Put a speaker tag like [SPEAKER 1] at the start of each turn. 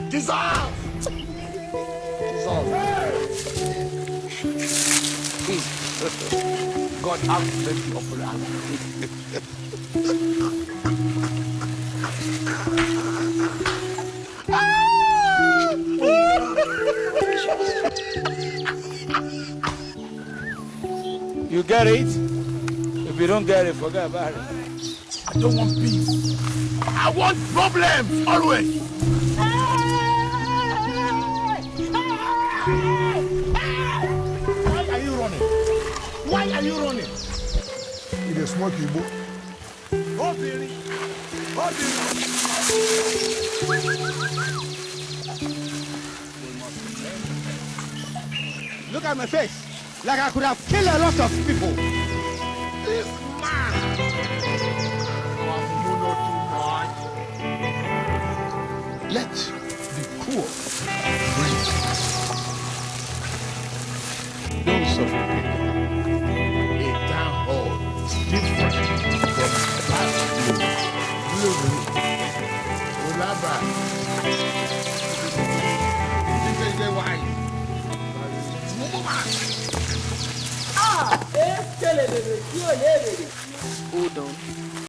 [SPEAKER 1] Dissolve! Dissolve. God have mercy upon us.
[SPEAKER 2] You get it? If you don't get it, forget about it.
[SPEAKER 1] I don't want peace. I want problems, always. Why are you running? Why are you running?
[SPEAKER 3] It is smoky book.
[SPEAKER 1] Oh, Billy. Oh, Billy.
[SPEAKER 2] Look at my face. Like I could have killed a lot of people.
[SPEAKER 1] This man.
[SPEAKER 3] Let the poor breathe. Don't suffocate.
[SPEAKER 1] A town hall is different from past blue. Ulaba. This is the wine.
[SPEAKER 4] Hold on.